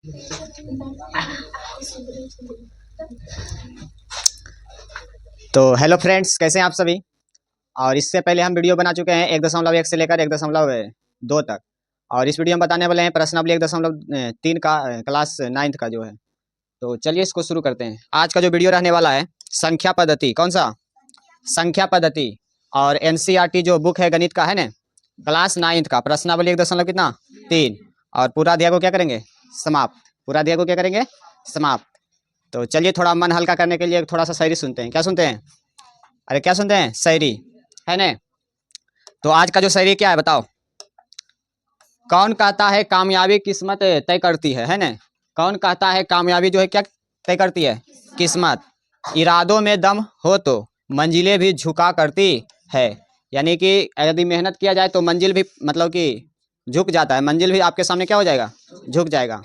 तो hello friends, कैसे हैं आप सभी। और इससे पहले हम वीडियो बना चुके हैं 1.1 से लेकर 1.2 तक। और इस वीडियो में बताने वाले हैं प्रश्नावली 1.3 का क्लास 9 का जो है। तो चलिए इसको शुरू करते हैं। आज का जो वीडियो रहने वाला है संख्या पद्धति। कौन सा? संख्या पद्धति। और एनसीईआरटी जो बुक है गणित का है ना, क्लास 9 का प्रश्नावली 1.3। और पूरा अध्याय को क्या करेंगे? समाप्त। पूरा अध्याय को क्या करेंगे? समाप्त। तो चलिए थोड़ा मन हल्का करने के लिए थोड़ा सा शायरी सुनते हैं। क्या सुनते हैं? अरे क्या सुनते हैं? शायरी है ना। तो आज का जो शायरी क्या है बताओ। कौन कहता है कामयाबी किस्मत तय करती है ना। कौन कहता है कामयाबी जो है क्या तय करती है? किस्मत। इरादों में दम हो तो मंजिलें भी झुका करती है। यानी कि यदि मेहनत किया जाए तो मंजिल भी मतलब कि झुक जाता है। मंजिल भी आपके सामने क्या हो जाएगा? झुक जाएगा।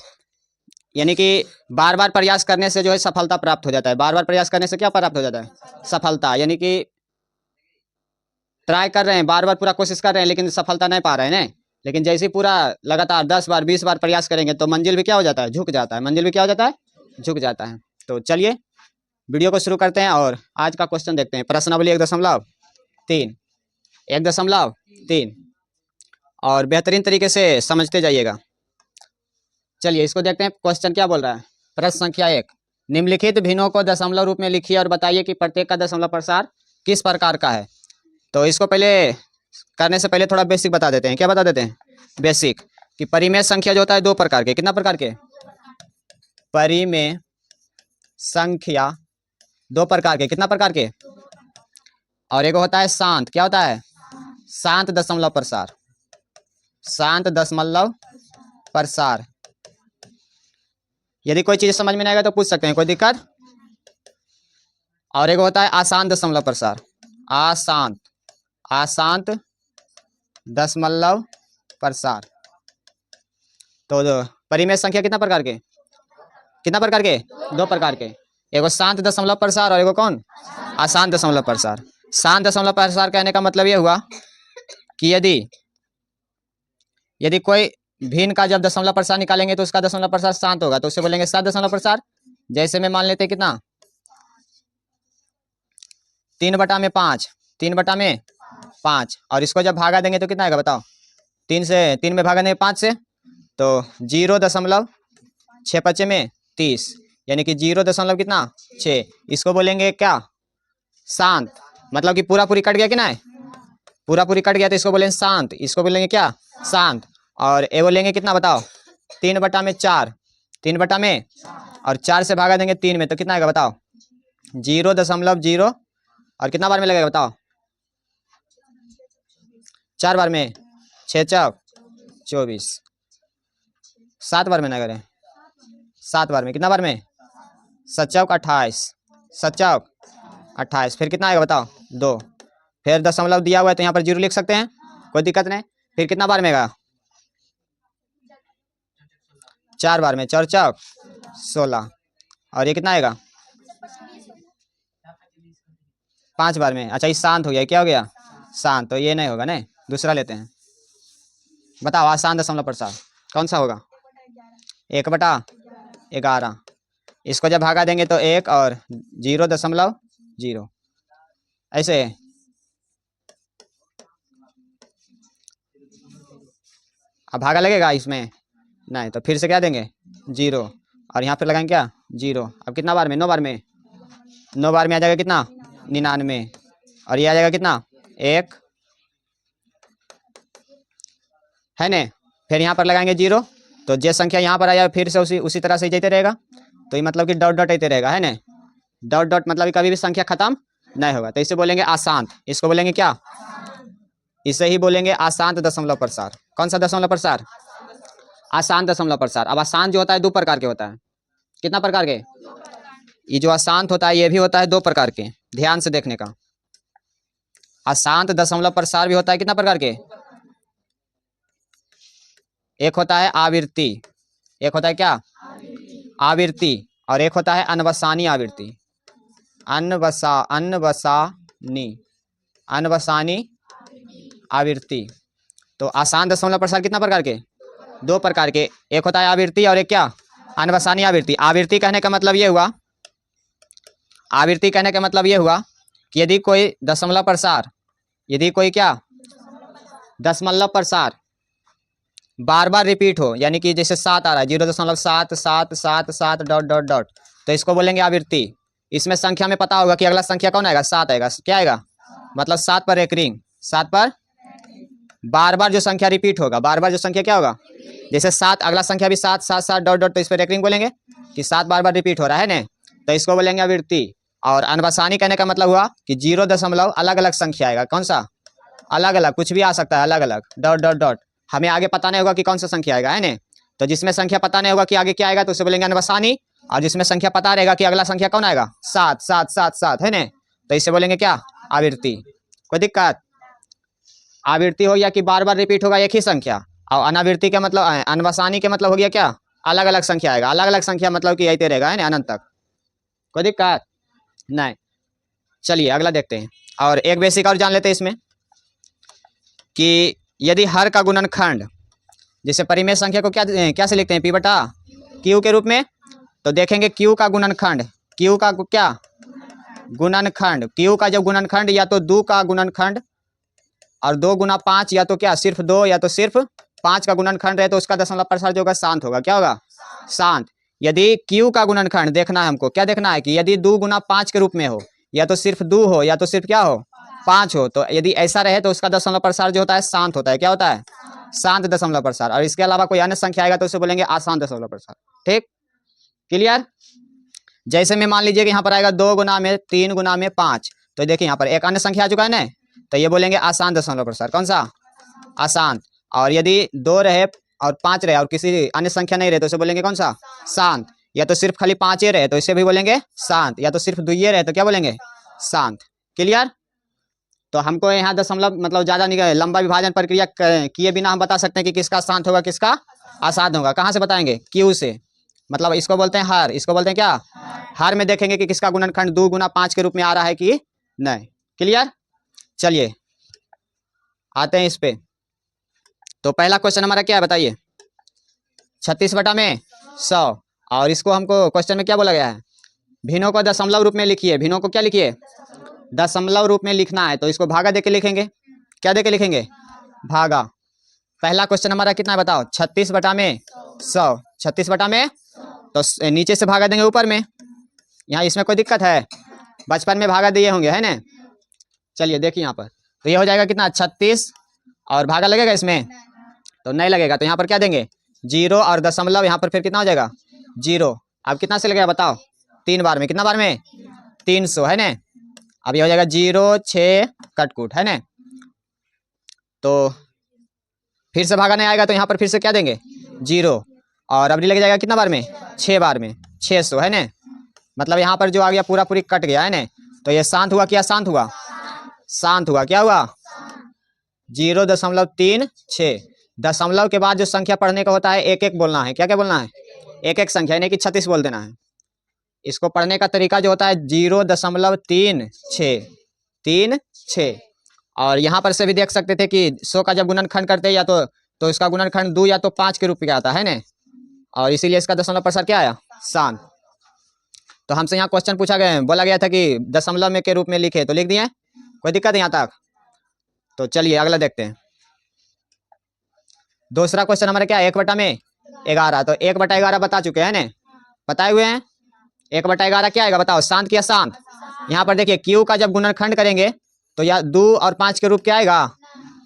यानी कि बार बार प्रयास करने से जो है सफलता प्राप्त हो जाता है। बार बार प्रयास करने से क्या प्राप्त हो जाता है? सफलता। यानी कि ट्राई कर रहे हैं, बार बार पूरा कोशिश कर रहे हैं लेकिन सफलता नहीं पा रहे हैं ना। लेकिन जैसे ही पूरा लगातार 10 बार 20 बार प्रयास करेंगे तो मंजिल भी क्या हो जाता है? झुक जाता है। मंजिल भी क्या हो जाता है? झुक जाता है। तो चलिए वीडियो को शुरू करते हैं और आज का क्वेश्चन देखते हैं। प्रश्नावली 1.3 1.3 और बेहतरीन तरीके से समझते जाइएगा। चलिए इसको देखते हैं। क्वेश्चन क्या बोल रहा है? प्रश्न संख्या 1, निम्नलिखित भिन्नों को दशमलव रूप में लिखिए और बताइए कि प्रत्येक का दशमलव प्रसार किस प्रकार का है। तो इसको पहले करने से पहले थोड़ा बेसिक बता देते हैं। क्या बता देते हैं? बेसिक। कि परिमेय संख्या जो होता है 2 प्रकार के। कितना प्रकार के? परिमेय संख्या 2 प्रकार के। कितना प्रकार के? और एक होता है शांत। क्या होता है? शांत दशमलव प्रसार। शांत दशमलव प्रसार। यदि कोई चीज समझ में नहीं आएगा तो पूछ सकते हैं, कोई दिक्कत। और एक होता है अशांत दशमलव प्रसार। अशांत। अशांत दशमलव प्रसार। तो परिमेय संख्या कितना प्रकार के? कितना प्रकार के? 2 प्रकार के। एगो शांत दशमलव प्रसार और एगो कौन? अशांत दशमलव प्रसार। शांत दशमलव प्रसार कहने का मतलब ये हुआ कि यदि कोई भिन्न का जब दशमलव प्रसार निकालेंगे तो उसका दशमलव प्रसार शांत होगा तो उसे बोलेंगे शांत दशमलव प्रसार। जैसे में मान लेते हैं कितना? 3/5। 3/5 और इसको जब भागा देंगे तो कितना आएगा बताओ? 3 में भागा देंगे 5 से तो 0.6 यानी कि 0 कितना 6। इसको बोलेंगे क्या? शांत। मतलब कि पूरा पूरी कट गया कि ना, पूरा पूरी कट गया तो इसको बोलेंगे शांत। इसको बोलेंगे क्या? शांत। और ये बोलेंगे कितना बताओ? 3/4। 3/में और 4 से भागा देंगे 3 में तो कितना आएगा बताओ? 0.0 और कितना बार में लगेगा बताओ? 4 बार में। 6 चौक 24। 7 बार में ना करें? 7 बार में। कितना बार में? 7 चौक 28। 7 चौक 28। फिर कितना आएगा बताओ? 2। फिर दशमलव दिया हुआ है तो यहाँ पर 0 लिख सकते हैं, कोई दिक्कत नहीं। फिर कितना बार में आएगा? 4 बार में। 4 चौक 16। और ये कितना आएगा? 5 बार में। अच्छा ये शांत हो गया। क्या हो गया? शांत। तो ये नहीं होगा ना, दूसरा लेते हैं। बताओ आसान दशमलव प्रसार कौन सा होगा? 1/11। इसको जब भागा देंगे तो 1 और 0.0 ऐसे। अब भागा लगेगा इसमें नहीं तो फिर से क्या देंगे? 0 और यहाँ पे लगाएंगे क्या? 0। अब कितना बार में? 9 बार में। 9 बार में आ जाएगा कितना? 99। और ये आ जाएगा कितना? 1 है ना। फिर यहाँ पर लगाएंगे 0 तो जो संख्या यहाँ पर आया फिर से उसी तरह से जाते रहेगा। तो ये मतलब कि डॉट डॉट आते रहेगा है ना। डॉट डॉट मतलब कभी भी संख्या खत्म नहीं होगा तो इसे बोलेंगे अशांत। इसको बोलेंगे क्या? इसे ही बोलेंगे अशांत दशमलव प्रसार। कौन सा दशमलव प्रसार? अशांत दशमलव प्रसार। अब अशांत जो होता है 2 प्रकार के होता है। कितना प्रकार के? ये जो अशांत होता है ये भी होता है 2 प्रकार के। ध्यान से देखने का। अशांत दशमलव प्रसार भी होता है कितना प्रकार के? एक होता है आवृत्ति। एक होता है क्या? आवृत्ति। और एक होता है अनवसानी आवृत्ति। अनवसानी आवृत्ति। तो आसान दशमलव प्रसार कितना प्रकार के? 2 प्रकार के। एक होता है आवृत्ति और एक क्या? अनवसानी आवृत्ति। आवृत्ति कहने का मतलब ये हुआ, आवृत्ति कहने का मतलब ये हुआ कि यदि कोई दशमलव प्रसार, यदि कोई क्या दशमलव प्रसार बार बार रिपीट हो, यानी कि जैसे 7 आ रहा है 0.77777 डॉट डॉट डॉट, तो इसको बोलेंगे आवृत्ति। इसमें संख्या में पता होगा कि अगला संख्या कौन आएगा, 7 आएगा। क्या आएगा, मतलब 7 पर रेकरिंग, 7 पर बार बार जो संख्या रिपीट होगा, बार बार जो संख्या क्या होगा, जैसे 7 अगला संख्या भी 7 7 7 डॉट डॉट, तो इस पर रेकरिंग बोलेंगे कि 7 बार बार रिपीट हो रहा है ना, तो इसको बोलेंगे आवृत्ति। और अनवसानी कहने का मतलब हुआ कि 0 दशमलव अलग अलग संख्या आएगा। कौन सा, अलग अलग, कुछ भी आ सकता है अलग अलग, डॉट डॉट डॉट। हमें आगे पता नहीं होगा कि कौन सा संख्या आएगा, है ना। तो जिसमें संख्या पता नहीं होगा कि आगे क्या आएगा तो उसे बोलेंगे अनवसानी, और जिसमें संख्या पता रहेगा कि अगला संख्या कौन आएगा, 7 7 7 7, है ना, तो इसे बोलेंगे क्या, आवृत्ति। कोई दिक्कत, आवृत्ति हो गया कि बार बार रिपीट होगा एक ही संख्या, और अनावृत्ति का मतलब, अनवसानी के मतलब हो गया क्या, अलग अलग संख्या आएगा। अलग अलग संख्या मतलब कि आते रहेगा, है ना, अनंत तक। कोई दिक्कत नहीं। चलिए अगला देखते हैं, और एक बेसिक और जान लेते हैं इसमें कि यदि हर का गुणनखंड, जैसे परिमेय संख्या को क्या से लिखते हैं, P बटा Q के रूप में, तो देखेंगे Q का गुणनखंड, Q का क्या गुणनखंड, Q का जब गुणनखंड या तो 2 का गुणनखंड और 2 गुना 5, या तो क्या सिर्फ 2 या तो सिर्फ 5 का गुणनखंड रहे तो उसका दशमलव प्रसार जो होगा शांत होगा। क्या होगा, शांत। यदि Q का गुणनखंड देखना है हमको, क्या देखना है कि यदि 2 गुना 5 के रूप में हो, या तो सिर्फ 2 हो, या तो सिर्फ क्या हो 5 हो, तो यदि ऐसा रहे तो उसका दशमलव प्रसार जो होता है शांत होता है। क्या होता है, शांत दशमलव प्रसार। और इसके अलावा कोई अन्य संख्या आएगा तो उसे बोलेंगे अशांत दशमलव प्रसार। ठीक, क्लियर। जैसे में मान लीजिए कि यहाँ पर आएगा 2 गुना में 3 गुना में 5, तो देखिए यहाँ पर एक अन्य संख्या आ चुका है ना, तो ये बोलेंगे अशांत दशमलव प्रसार। कौन सा, अशांत। और यदि 2 रहे और 5 रहे और किसी अन्य संख्या नहीं रहे तो उसे बोलेंगे कौन सा, शांत। या तो सिर्फ खाली 5 ही रहे तो इसे भी बोलेंगे शांत, या तो सिर्फ 2 ही रहे तो क्या बोलेंगे, शांत। क्लियर। तो हमको यहाँ दशमलव मतलब ज़्यादा नहीं, लंबा विभाजन प्रक्रिया किए बिना हम बता सकते हैं कि किसका शांत होगा किसका अशांत होगा। कहाँ से बताएंगे, Q से। मतलब इसको बोलते हैं हर, इसको बोलते हैं क्या, हर में देखेंगे कि किसका गुणनखंड 2 गुना 5 के रूप में आ रहा है कि नहीं। क्लियर। चलिए आते हैं इस पे। तो पहला क्वेश्चन हमारा क्या है बताइए, 36 बटा में 100, और इसको हमको क्वेश्चन में क्या बोला गया है, भिन्नों को दशमलव रूप में लिखिए। भिन्नों को क्या लिखिए, दशमलव रूप में लिखना है, तो इसको भागा देके लिखेंगे। क्या देके लिखेंगे, भागा। पहला क्वेश्चन हमारा कितना है बताओ, 36 बटा में 100। 36 बटा में, तो नीचे से भागा देंगे ऊपर में। यहाँ इसमें कोई दिक्कत है, बचपन में भागा दिए होंगे, है ना। चलिए देखिए यहाँ पर, तो ये हो जाएगा कितना 36, और भागा लगेगा इसमें तो नहीं लगेगा, तो यहाँ पर क्या देंगे 0, और दशमलव यहाँ पर फिर कितना हो जाएगा 0। अब कितना से लगेगा बताओ, 3 बार में, कितना बार में 300, है ना। अब ये हो जाएगा 0 6 कटकुट, है ना। तो फिर से भागा नहीं आएगा तो यहाँ पर फिर से क्या देंगे 0, और अब लग जाएगा कितना बार में 6 बार में 600, है ना। मतलब यहाँ पर जो आ गया पूरा पूरी कट गया, है ना। तो ये शांत हुआ क्या, शांत हुआ, शांत हुआ। क्या हुआ 0.36। दशमलव के बाद जो संख्या पढ़ने का होता है एक एक बोलना है। क्या क्या बोलना है, एक एक संख्या, नहीं कि 36 बोल देना है। इसको पढ़ने का तरीका जो होता है 0.36। और यहाँ पर से भी देख सकते थे कि 100 का जब गुणनखंड करते हैं या तो इसका गुणनखंड 2 या तो 5 के रूप में आता है ना, और इसीलिए इसका दशमलव प्रसार क्या आया, शांत। तो हमसे यहाँ क्वेश्चन पूछा गया, बोला गया था कि दशमलव में के रूप में लिखे, तो लिख दिए, कोई दिक्कत है यहाँ तक। तो चलिए अगला देखते हैं। दूसरा क्वेश्चन हमारा क्या है, 1 बटा में 11। तो 1 बटा 11 बता चुके हैं ना, बताए हुए हैं। 1 बटा 11 क्या आएगा बताओ, शांत किया शांत। यहाँ पर देखिए Q का जब गुणनखंड करेंगे तो या 2 और 5 के रूप क्या आएगा,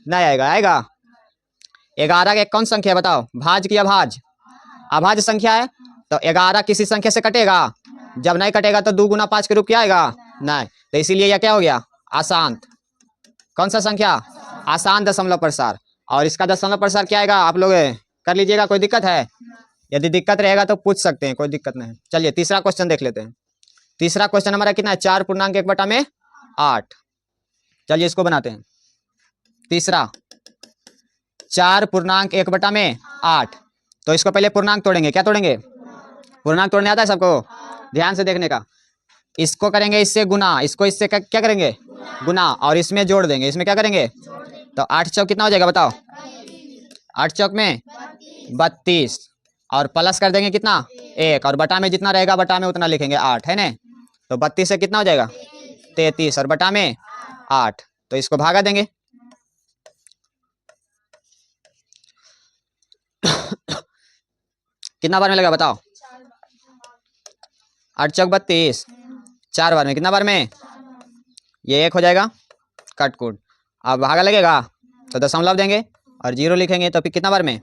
नहीं आएगा, आएगा 11 का एक कौन संख्या है बताओ, भाज्य की अभाज्य, अभाज्य संख्या है। तो 11 किसी संख्या से कटेगा, जब नहीं कटेगा तो 2 गुना 5 के रूप क्या आएगा, नहीं। तो इसीलिए यह क्या हो गया, अशांत। कौन सा संख्या, अशांत दशमलव प्रसार। और इसका दशमलव प्रसार क्या आएगा, आप लोग कर लीजिएगा, कोई दिक्कत है, यदि दिक्कत रहेगा तो पूछ सकते हैं, कोई दिक्कत नहीं। चलिए तीसरा क्वेश्चन देख लेते हैं। तीसरा क्वेश्चन हमारा कितना है, 4.1 बटा में 8। चलिए इसको बनाते हैं। तीसरा 4.1 बटा में 8। तो इसको पहले पूर्णांक तोड़ेंगे। क्या तोड़ेंगे, पूर्णांक तोड़ने आता है सबको, ध्यान से देखने का। इसको करेंगे इससे गुना, इसको इससे क्या करेंगे गुना, और इसमें जोड़ देंगे। इसमें क्या करेंगे, तो 8 चौक कितना हो जाएगा बताओ, 8 चौक में 32। और प्लस कर देंगे कितना 1, और बटा में जितना रहेगा बटा में उतना लिखेंगे 8, है ना। तो 32 से कितना हो जाएगा 33, और बटा में 8, तो इसको भागा देंगे। कितना बार में लगा बताओ, 8 चौक 32, 4 बार में, कितना बार में, ये 1 हो जाएगा कट कूट। अब भागा लगेगा तो दशमलव देंगे और 0 लिखेंगे, तो फिर कितना बार में,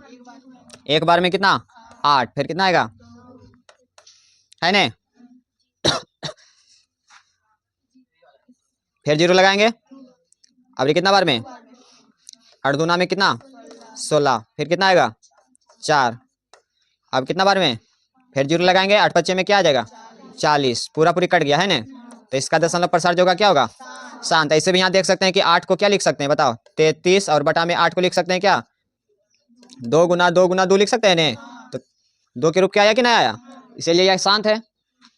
1 बार में कितना 8, फिर कितना आएगा, है ना। फिर 0 लगाएंगे, अब ये कितना बार में, 8 दूना में कितना 16, फिर कितना आएगा 4, अब कितना बार में, फिर 0 लगाएंगे, 8 बच्चे में क्या आ जाएगा 40, पूरा पूरी कट गया, है ना। तो इसका दशमलव प्रसार जो होगा क्या होगा, शांत। ऐसे भी यहाँ देख सकते हैं कि 8 को क्या लिख सकते हैं बताओ, 33, और बटा में 8 को लिख सकते हैं क्या, 2 गुना 2 गुना 2 लिख सकते हैं ने। तो 2 के रूप क्या आया कि नहीं आया, इसीलिए यह शांत है,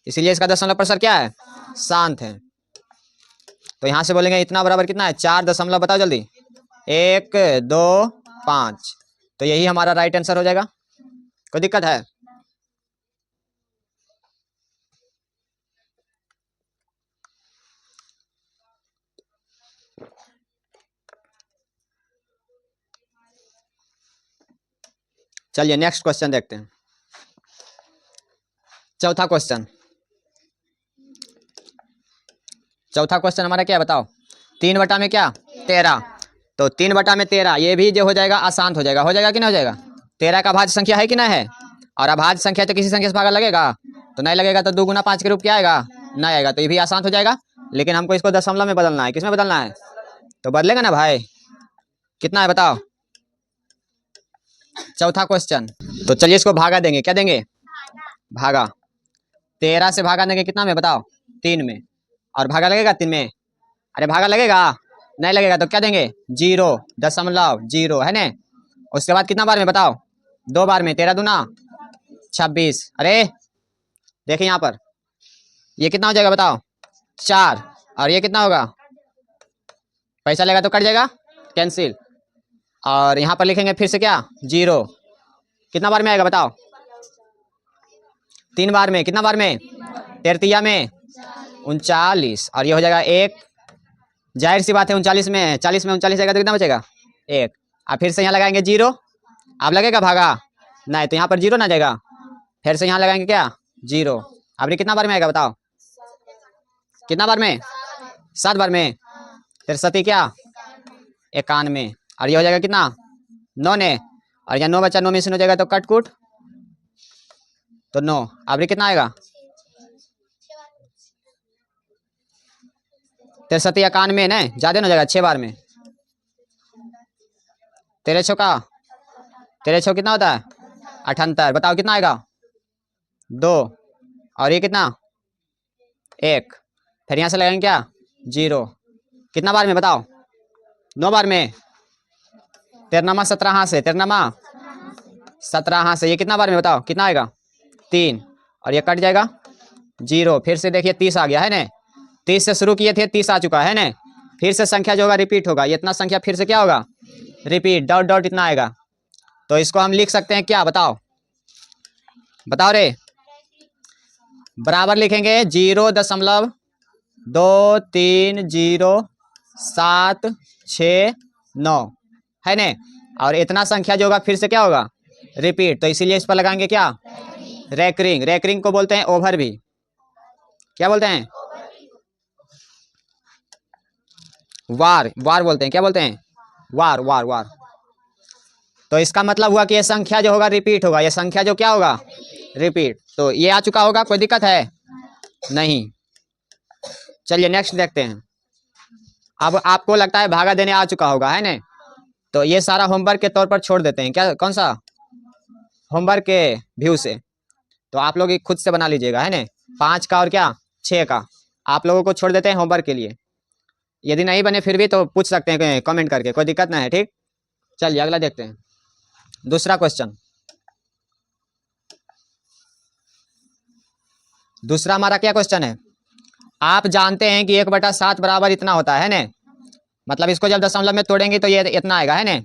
इसीलिए इसका दशमलव प्रसार क्या है, शांत है। तो यहाँ से बोलेंगे इतना बराबर कितना है 4 दशमलव, बताओ जल्दी, 1 2 5, तो यही हमारा राइट आंसर हो जाएगा। कोई दिक्कत है, चलिए नेक्स्ट क्वेश्चन देखते हैं। चौथा क्वेश्चन हमारा क्या है बताओ, 3 बटा में क्या 13, तो 3 बटा में 13 ये भी जो हो जाएगा अशांत हो जाएगा कि नहीं हो जाएगा। 13 का भाज्य संख्या है कि नहीं है, और अभाज्य संख्या तो किसी संख्या से भागा लगेगा, तो नहीं लगेगा, तो 2 गुना 5 के रूप क्या आएगा, नहीं आएगा, तो ये भी अशांत हो जाएगा। लेकिन हमको इसको दशमलव में बदलना है, किसमें बदलना है, तो बदलेगा ना भाई, कितना है बताओ, चौथा क्वेश्चन। तो चलिए इसको भागा देंगे, क्या देंगे, भागा, 13 से भागा देंगे कितना में बताओ 3 में, और भागा लगेगा 3 में, अरे भागा लगेगा, नहीं लगेगा, तो क्या देंगे 0.0 है ना। उसके बाद कितना बार में बताओ 2 बार में, 13 दूना 26, अरे देखिए यहाँ पर ये कितना हो जाएगा बताओ 4, और ये कितना होगा, पैसा लेगा तो कट जाएगा कैंसिल, और यहाँ पर लिखेंगे फिर से क्या 0, कितना बार में आएगा बताओ 3 बार में, कितना बार में, 33 में 39, और ये हो जाएगा 1, जाहिर सी बात है 39 में 40 में 39 आएगा तो कितना बचेगा 1, अब फिर से यहाँ लगाएंगे 0, अब लगेगा भागा, नहीं तो यहाँ पर 0 ना जाएगा, फिर से यहाँ लगाएंगे क्या 0, अब ये कितना बार में आएगा बताओ, कितना बार में 7 बार में, फिर 7 क्या 91, और ये हो जाएगा कितना 9 ने, और यहाँ 9 बचा 9 में से 9 जाएगा तो कट कूट, तो 9, अब ये कितना आएगा 63 91 ना, ज्यादा ना हो जाएगा 6 बार में, 13 छक्का 13 कितना होता है 78, बताओ कितना आएगा 2, और ये कितना 1, फिर यहाँ से लगाएंगे क्या 0, कितना बार में बताओ 9 बार में, 13 17 से 13 17 से, ये कितना बार में बताओ कितना आएगा 3, और ये कट जाएगा 0, फिर से देखिए 30 आ गया है ना, 30 से शुरू किए थे 30 आ चुका है ना, फिर से संख्या जो होगा रिपीट होगा, ये इतना संख्या फिर से क्या होगा रिपीट, डॉट डॉट इतना आएगा, तो इसको हम लिख सकते हैं क्या बताओ, बताओ रे, बराबर लिखेंगे 0.23076 है ना, और इतना संख्या जो होगा फिर से क्या होगा रिपीट, तो इसीलिए इस पर लगाएंगे क्या रैकरिंग, रैकरिंग को बोलते हैं ओवर भी, क्या बोलते हैं वार, वार बोलते हैं, क्या बोलते हैं वार वार वार। तो इसका मतलब हुआ कि ये संख्या जो होगा रिपीट होगा, ये संख्या जो क्या होगा रिपीट, तो ये आ चुका होगा, कोई दिक्कत है नहीं। चलिए नेक्स्ट देखते हैं। अब आपको लगता है भागा देने आ चुका होगा है ना, तो ये सारा होमवर्क के तौर पर छोड़ देते हैं, क्या कौन सा होमवर्क के व्यू से, तो आप लोग खुद से बना लीजिएगा है ना, 5 का और क्या 6 का आप लोगों को छोड़ देते हैं होमवर्क के लिए, यदि नहीं बने फिर भी तो पूछ सकते हैं कमेंट करके, कोई दिक्कत नहीं है, ठीक। चलिए अगला देखते हैं, दूसरा क्वेश्चन। दूसरा हमारा क्या क्वेश्चन है, आप जानते हैं कि 1/7 बराबर इतना होता है ना, मतलब इसको जब दशमलव में तोड़ेंगे तो ये इतना आएगा है ना,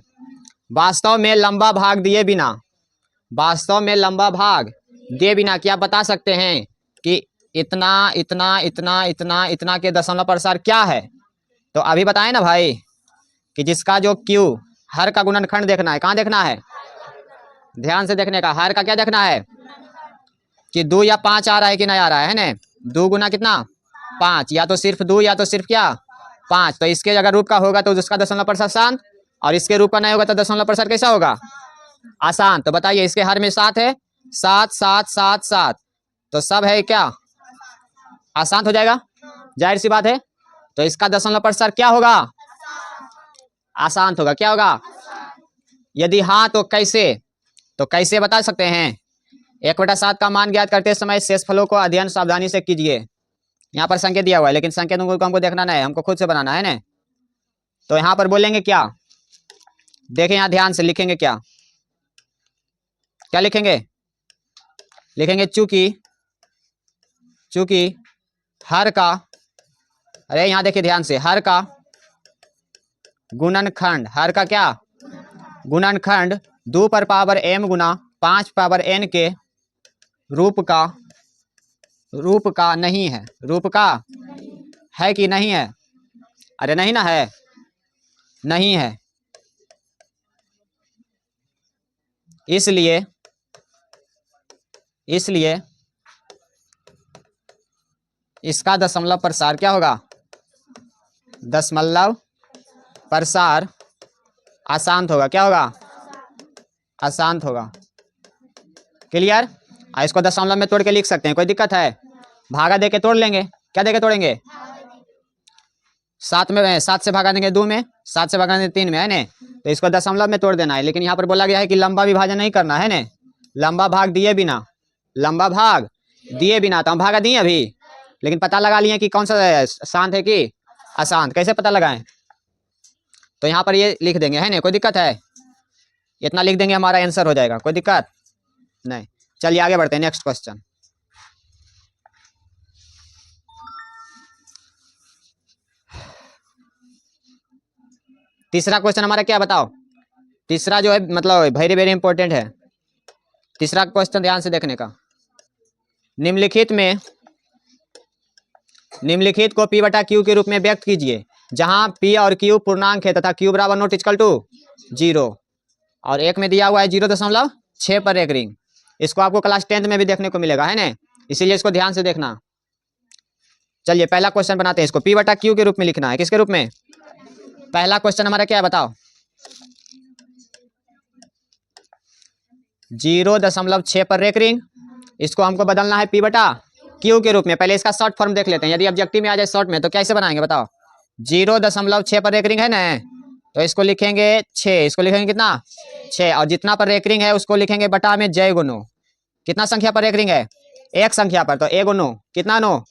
वास्तव में लंबा भाग दिए बिना वास्तव में लंबा भाग दिए बिना क्या बता सकते हैं कि इतना इतना इतना इतना इतना के दशमलव प्रसार क्या है? तो अभी बताएं ना भाई कि जिसका जो Q हर का गुणनखंड देखना है, कहाँ देखना है? ध्यान से देखने का, हर का क्या देखना है कि 2 या 5 आ रहा है कि नहीं आ रहा है ना? 2 गुना कितना 5, या तो सिर्फ 2 या तो सिर्फ क्या 5। तो इसके अगर रूप का होगा तो उसका दशमलव प्रसार शांत, और इसके रूप का नहीं होगा तो दशमलव प्रसार कैसा होगा? आसान। तो बताइए इसके हर में 7 है, 7 7 7 7, तो सब है क्या अशांत हो जाएगा, जाहिर सी बात है। तो इसका दशमलव प्रसार क्या होगा? अशांत होगा। क्या होगा? यदि हाँ तो कैसे? तो कैसे बता सकते हैं? 1/7 का मान ज्ञात करते समय शेषफलों को अध्ययन सावधानी से कीजिए। यहाँ पर संकेत दिया हुआ है, लेकिन संकेत हमको देखना नहीं है, हमको खुद से बनाना है ना। तो यहाँ पर बोलेंगे क्या, देखें यहाँ ध्यान से, लिखेंगे क्या, क्या लिखेंगे? लिखेंगे चूंकि हर का, अरे यहाँ देखिए ध्यान से, हर का गुणनखंड, हर का क्या गुणनखंड 2 पर पावर m गुना 5 पावर n के रूप का नहीं है। रूप का है कि नहीं है? अरे नहीं ना है, नहीं है। इसलिए इसका दशमलव प्रसार क्या होगा? दशमलव प्रसार अशांत होगा। क्या होगा? अशांत होगा। क्लियर? इसको दशमलव में तोड़ के लिख सकते हैं, कोई दिक्कत है? भागा दे के तोड़ लेंगे। क्या दे के तोड़ेंगे? 7 से भागा देंगे 2 में, 7 से भागा देंगे 3 में, है ना? तो इसको दशमलव में तोड़ देना है। लेकिन यहाँ पर बोला गया है कि लंबा विभाजन नहीं करना है ना, लंबा भाग दिए बिना, लंबा भाग दिए बिना। तो हम भागा दिए अभी, लेकिन पता लगा लिए कि कौन सा शांत है कि अशांत। कैसे पता लगाएं? तो यहाँ पर ये लिख देंगे, है ना? कोई दिक्कत है? इतना लिख देंगे, हमारा आंसर हो जाएगा, कोई दिक्कत नहीं। चलिए आगे बढ़ते हैं, नेक्स्ट क्वेश्चन। तीसरा क्वेश्चन हमारा क्या, बताओ? तीसरा जो है मतलब वेरी वेरी इंपॉर्टेंट है। तीसरा क्वेश्चन ध्यान से देखने का, निम्नलिखित को P/Q के रूप में व्यक्त कीजिए, जहां P और Q पूर्णांक है तथा Q बराबर नॉट इक्वल टू 0, और एक में दिया हुआ है 0.6 पर एक रिंग। इसको आपको क्लास 10th में भी देखने को मिलेगा, है ना? इसीलिए इसको ध्यान से देखना। चलिए पहला क्वेश्चन बनाते हैं, इसको P/Q के रूप में लिखना है। किसके रूप में? पहला क्वेश्चन हमारा क्या है, बताओ? 0.6 पर एक रिंग, इसको हमको बदलना है P/Q के रूप में। पहले इसका शॉर्ट फॉर्म देख लेते हैं, यदि ऑब्जेक्टिव में आ जाए शॉर्ट में तो कैसे बनाएंगे, बताओ? 0.6 पर एक रिंग है ना, तो इसको लिखेंगे 6, इसको लिखेंगे कितना 6, और जितना पर एक रिंग है उसको लिखेंगे बटा में जय गुनो। कितना संख्या पर एक रिंग है? एक संख्या पर, तो ए गुनो कितना 9,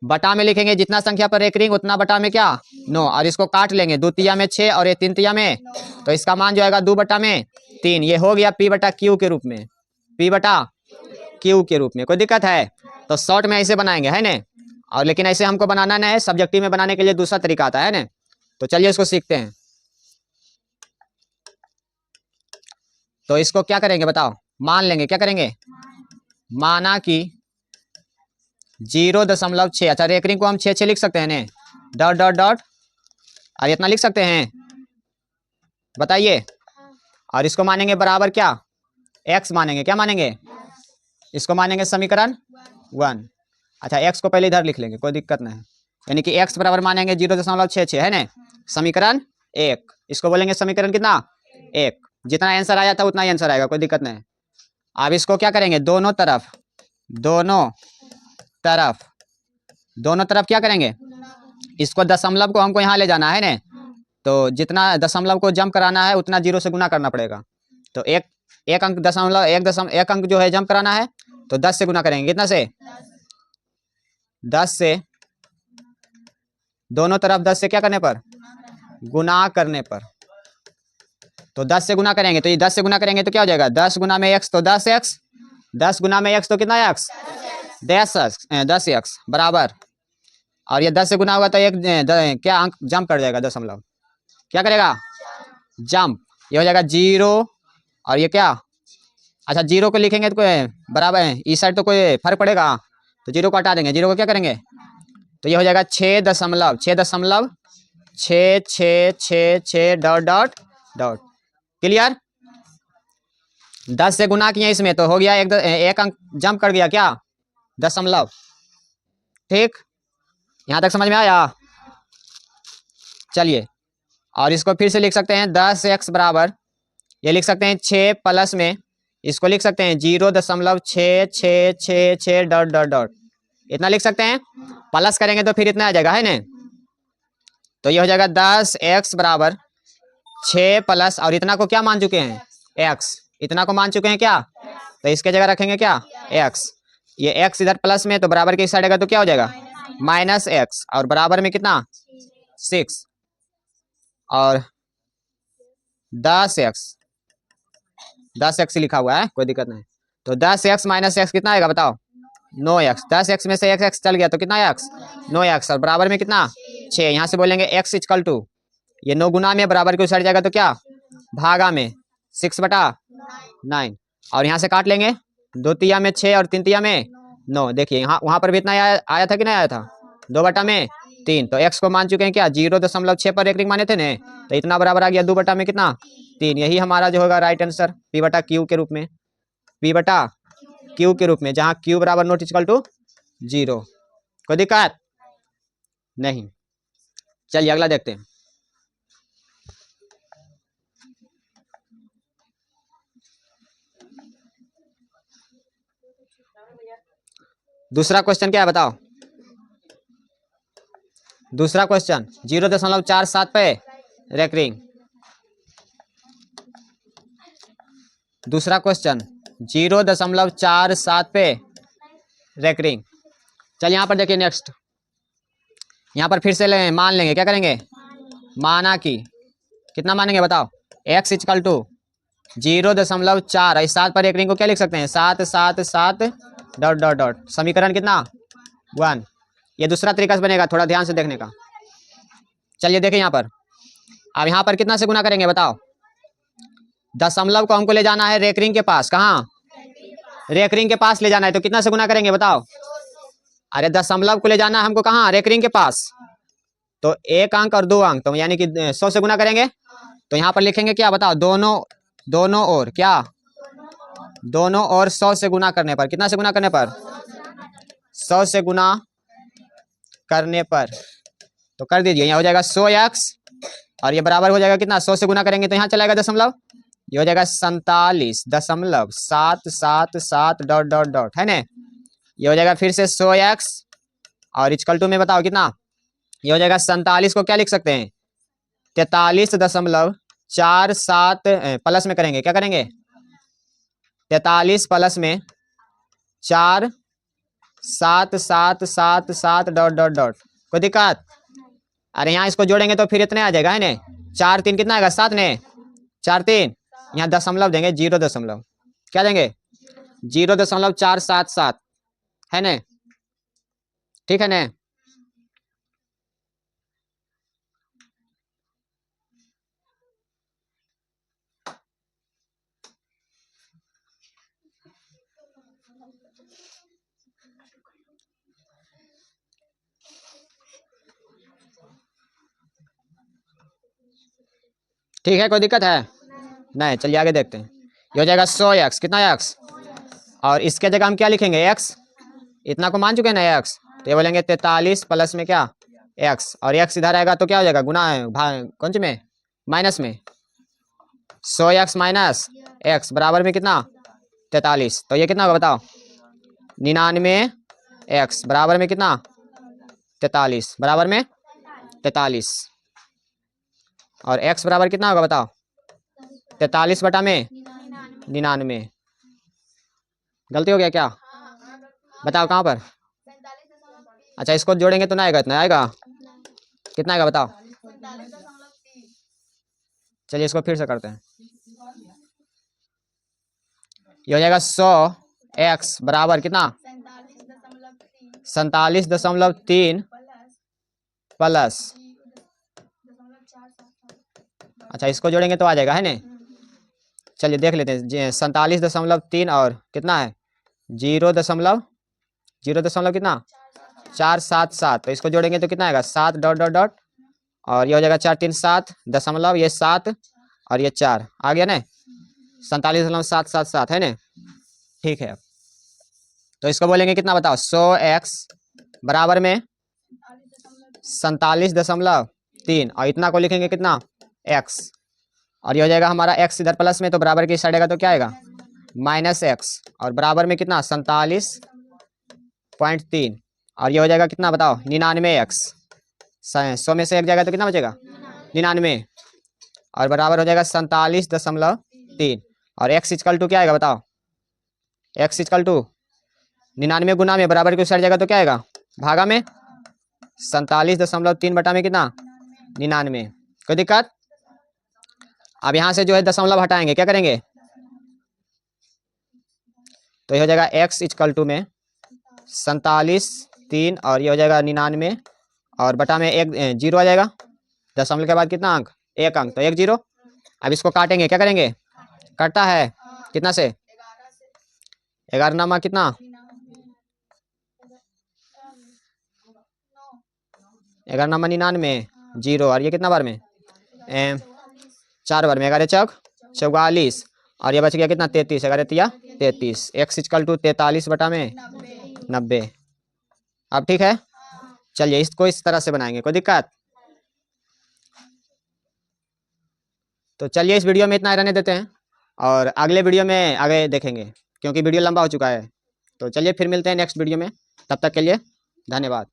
बटा में लिखेंगे जितना संख्या पर एक रिंग उतना बटा में क्या 9, और इसको काट लेंगे, 2 तिया में 6 और ये 3 तिया में, तो इसका मान जो आएगा 2/3। ये हो गया P/Q के रूप में, P/Q के रूप में। कोई दिक्कत है? तो शॉर्ट में ऐसे बनाएंगे, है ना? और लेकिन ऐसे हमको बनाना नहीं है, सब्जेक्टिव में बनाने के लिए दूसरा तरीका आता है ना। तो चलिए इसको सीखते हैं। तो इसको क्या करेंगे बताओ? मान लेंगे, क्या करेंगे? माना कि 0.6, अच्छा रेकरिंग को हम 6 लिख सकते हैं ना, डॉट डॉट डॉट, और इतना लिख सकते हैं, बताइए। और इसको मानेंगे बराबर क्या, x मानेंगे। क्या मानेंगे? इसको मानेंगे समीकरण 1। अच्छा x को पहले इधर लिख लेंगे, कोई दिक्कत नहीं, यानी कि x बराबर मानेंगे 0.66, है ना, समीकरण 1। इसको बोलेंगे समीकरण कितना 1। जितना आंसर आया था उतना ही आंसर आएगा, कोई दिक्कत नहीं। अब इसको क्या करेंगे, दोनों तरफ क्या करेंगे, इसको दशमलव को हमको यहाँ ले जाना है ना, तो जितना दशमलव को जंप कराना है उतना 0 से गुना करना पड़ेगा। तो एक अंक एक अंक जो है जंप कराना है, तो 10 से गुना करेंगे। कितना से? 10 से, दोनों तरफ 10 से क्या करने पर, गुना करने पर। तो 10 से गुना करेंगे, तो ये 10 से गुना करेंगे तो क्या हो जाएगा, 10 गुना में x तो 10x, 10 गुना में x तो कितना x 10x बराबर, और ये 10 से गुना होगा तो एक क्या अंक जंप कर जाएगा, दशमलव क्या करेगा, जंप। ये हो जाएगा 0, और ये क्या अच्छा, जीरो को लिखेंगे तो कोई बराबर है, इस साइड तो कोई फर्क पड़ेगा, तो जीरो को हटा देंगे, जीरो को क्या करेंगे, तो ये हो जाएगा 6.6 डॉट डॉट डॉट। क्लियर। 10 से गुना किए इसमें तो हो गया एक अंक जंप कर गया क्या, दशमलव। ठीक, यहां तक समझ में आया। चलिए, और इसको फिर से लिख सकते हैं 10x बराबर, ये लिख सकते हैं 6 प्लस में इसको लिख सकते हैं 0.6 डॉट डॉट डॉट, इतना लिख सकते हैं। प्लस करेंगे तो फिर इतना आ जाएगा, है ना। तो ये हो जाएगा 10x बराबर 6 प्लस, और इतना को क्या मान चुके हैं, x, इतना को मान चुके हैं क्या, तो इसके जगह रखेंगे क्या, x। ये x इधर प्लस में, तो बराबर के इस साइड आएगा तो क्या हो जाएगा, -x, और बराबर में कितना 6, और 10x लिखा हुआ है, कोई दिक्कत नहीं। तो 10x माइनस x कितना आएगा बताओ, 9x। 10x में से x चल गया तो कितना x, 9x, और बराबर में कितना 6। यहाँ से बोलेंगे x इक्वल टू, ये 9 गुना में बराबर के उस साइड जाएगा तो क्या, भागा में 6/9, और यहाँ से काट लेंगे, 2 तिया में 6 और 3 तिया में 9। देखिए यहाँ वहां पर भी इतना आया था कि नहीं आया था, 2/3। तो x को मान चुके हैं क्या, 0.6 पर रेकरिंग माने थे ने, तो इतना बराबर आ गया 2 में कितना 3। यही हमारा जो होगा राइट आंसर, p/q के रूप में, p/q के रूप में, जहाँ q बराबर नॉट इक्वल टू 0। कोई दिक्कत नहीं। चलिए अगला देखते हैं। दूसरा क्वेश्चन क्या है बताओ, दूसरा क्वेश्चन 0.47 पे रेकरिंग। दूसरा क्वेश्चन 0.47 पे रेकरिंग। चल यहाँ पर देखिए नेक्स्ट, यहाँ पर फिर से मान लेंगे, क्या करेंगे, माना कि कितना मानेंगे बताओ, x इक्वल टू 0.4, इस 7 पर रेकरिंग को क्या लिख सकते हैं, 7 डॉट डॉट डॉट, समीकरण कितना 1। ये दूसरा तरीका से बनेगा, थोड़ा ध्यान से देखने का। चलिए देखिए यहाँ पर, अब यहाँ पर कितना से गुना करेंगे बताओ, दशमलव को हमको ले जाना है रेकरिंग के पास, कहाँ, रेकरिंग के पास ले जाना है, तो कितना से गुना करेंगे बताओ, अरे दशमलव को ले जाना है हमको कहाँ, रेकरिंग के पास, तो 1 अंक और 2 अंक, तो यानी कि 100 से गुना करेंगे। तो यहाँ पर लिखेंगे क्या बताओ, दोनों ओर क्या, दोनों ओर 100 से गुना करने पर, कितना से गुना करने पर, 100 से गुना करने पर, तो कर दीजिए, यहाँ हो जाएगा 100x, और ये बराबर हो जाएगा कितना, 100 से गुना करेंगे तो यहाँ चलाएगा दशमलव, ये हो जाएगा 47.777 डॉट डॉट डॉट, है ना। ये हो जाएगा फिर से 100x, और इक्वल टू में बताओ कितना, ये हो जाएगा 47 को क्या लिख सकते हैं, 43.47 प्लस में करेंगे, क्या करेंगे, 43 प्लस में 4777 डॉट डॉट डॉट। कोई दिक्कत, अरे यहाँ इसको जोड़ेंगे तो फिर इतने आ जाएगा, है ना, 4 3 कितना आएगा 7 ने, 4 3, यहाँ दशमलव देंगे, 0. क्या देंगे, 0.477, है ना, ठीक है ना। ठीक है, कोई दिक्कत है नहीं। चलिए आगे देखते हैं। ये हो जाएगा 100x, कितना x, और इसके जगह हम क्या लिखेंगे, x, इतना को मान चुके हैं ना x, तो ये बोलेंगे 43 प्लस में क्या x, और x इधर आएगा तो क्या हो जाएगा, गुना है कौन सी में, माइनस में, 100x माइनस x बराबर में कितना 43, तो ये कितना होगा बताओ, 99x बराबर में कितना 43, बराबर में 43, और x बराबर कितना होगा बताओ, 43/99। गलती हो गया क्या, बताओ कहाँ पर, अच्छा इसको जोड़ेंगे तो ना आएगा, इतना आएगा, कितना आएगा बताओ, चलिए इसको फिर से करते हैं। ये हो जाएगा 100x बराबर कितना 47.3 प्लस, अच्छा इसको जोड़ेंगे तो आ जाएगा, है ना, चलिए देख लेते हैं। 47.3 और कितना है 0 दशमलव कितना 477। तो इसको जोड़ेंगे तो कितना आएगा 7 डॉट डॉट डॉट और ये हो जाएगा 4 3 7 दशमलव ये 7 और ये 4 आ गया ना 47.777 है ना। ठीक है तो इसको बोलेंगे कितना बताओ 100x बराबर में 47.3 और इतना को लिखेंगे कितना x और ये हो जाएगा हमारा x इधर प्लस में तो बराबर की साइड आएगा तो क्या आएगा -x और बराबर में कितना 47.3 और ये हो जाएगा कितना बताओ 99x। 100 में से एक जाएगा तो कितना बचेगा 99 और बराबर हो जाएगा 47.3 और x इक्वल टू क्या आएगा बताओ x इक्वल टू 99 गुना में बराबर की साइड जाएगा तो क्या आएगा भागा में 47.3 बटा में कितना 99। कोई दिक्कत। अब यहाँ से जो है दशमलव हटाएंगे क्या करेंगे तो ये हो जाएगा x इक्वल टू में 47.3 और ये हो जाएगा 99 और बटा में एक जीरो आ जाएगा दशमलव के बाद कितना अंक एक अंक तो 1 0। अब इसको काटेंगे क्या करेंगे कटता है कितना से 11 नामा कितना 11 नामा 99 जीरो और ये कितना बार में 4 बार में 11 चौक 44 और ये बच गया कितना 33 11 तिया 33 x इक्वल टू 43 बटा में 90। अब ठीक है चलिए इसको इस तरह से बनाएंगे कोई दिक्कत। तो चलिए इस वीडियो में इतना रहने देते हैं और अगले वीडियो में आगे देखेंगे क्योंकि वीडियो लंबा हो चुका है। तो चलिए फिर मिलते हैं नेक्स्ट वीडियो में तब तक के लिए धन्यवाद।